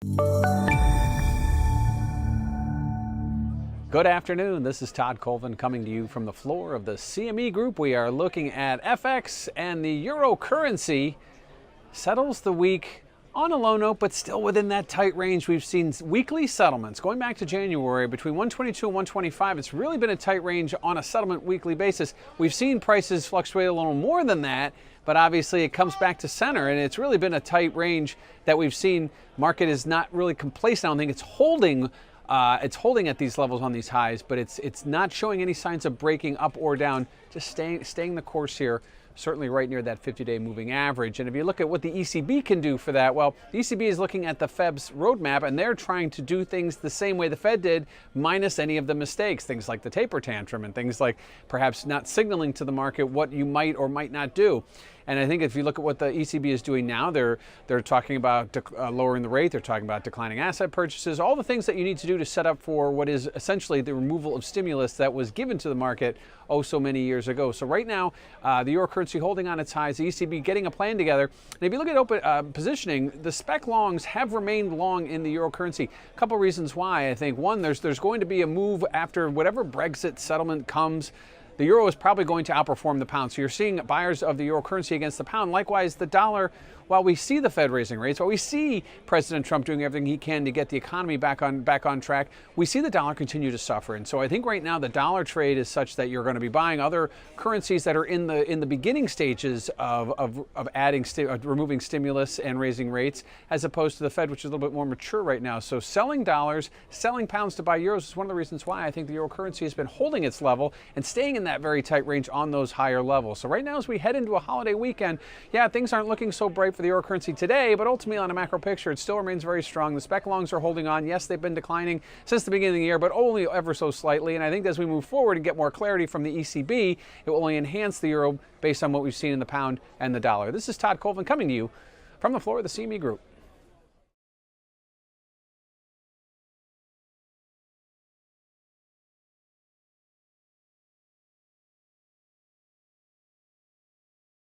Good afternoon. This is Todd Colvin coming to you from the floor of the CME Group. We are looking at FX, and the euro currency settles the week on a low note, but still within that tight range. We've seen weekly settlements going back to January between 122 and 125. It's really been a tight range on a settlement weekly basis. We've seen prices fluctuate a little more than that, but obviously it comes back to center, and it's really been a tight range that we've seen. Market is not really complacent. I don't think it's holding. It's holding at these levels on these highs, but it's not showing any signs of breaking up or down. Just staying the course here, certainly right near that 50-day moving average. And if you look at what the ECB can do for that, well, the ECB is looking at the Fed's roadmap, and they're trying to do things the same way the Fed did, minus any of the mistakes, things like the taper tantrum and things like perhaps not signaling to the market what you might or might not do. And I think if you look at what the ECB is doing now, they're talking about lowering the rate. They're talking about declining asset purchases, all the things that you need to do to set up for what is essentially the removal of stimulus that was given to the market so many years ago. So right now, the euro currency holding on its highs, the ECB getting a plan together. And if you look at open positioning, the spec longs have remained long in the euro currency. A couple reasons why. I think one, there's going to be a move after whatever Brexit settlement comes. The euro is probably going to outperform the pound. So you're seeing buyers of the euro currency against the pound. Likewise, the dollar, while we see the Fed raising rates, while we see President Trump doing everything he can to get the economy back on track, we see the dollar continue to suffer. And so I think right now the dollar trade is such that you're going to be buying other currencies that are in the beginning stages of removing stimulus and raising rates, as opposed to the Fed, which is a little bit more mature right now. So selling dollars, selling pounds to buy euros is one of the reasons why I think the euro currency has been holding its level and staying in that very tight range on those higher levels. So right now, as we head into a holiday weekend, yeah, things aren't looking so bright for the euro currency today, but ultimately on a macro picture, it still remains very strong. The spec longs are holding on. Yes, they've been declining since the beginning of the year, but only ever so slightly. And I think as we move forward and get more clarity from the ECB, it will only enhance the euro based on what we've seen in the pound and the dollar. This is Todd Colvin coming to you from the floor of the CME Group.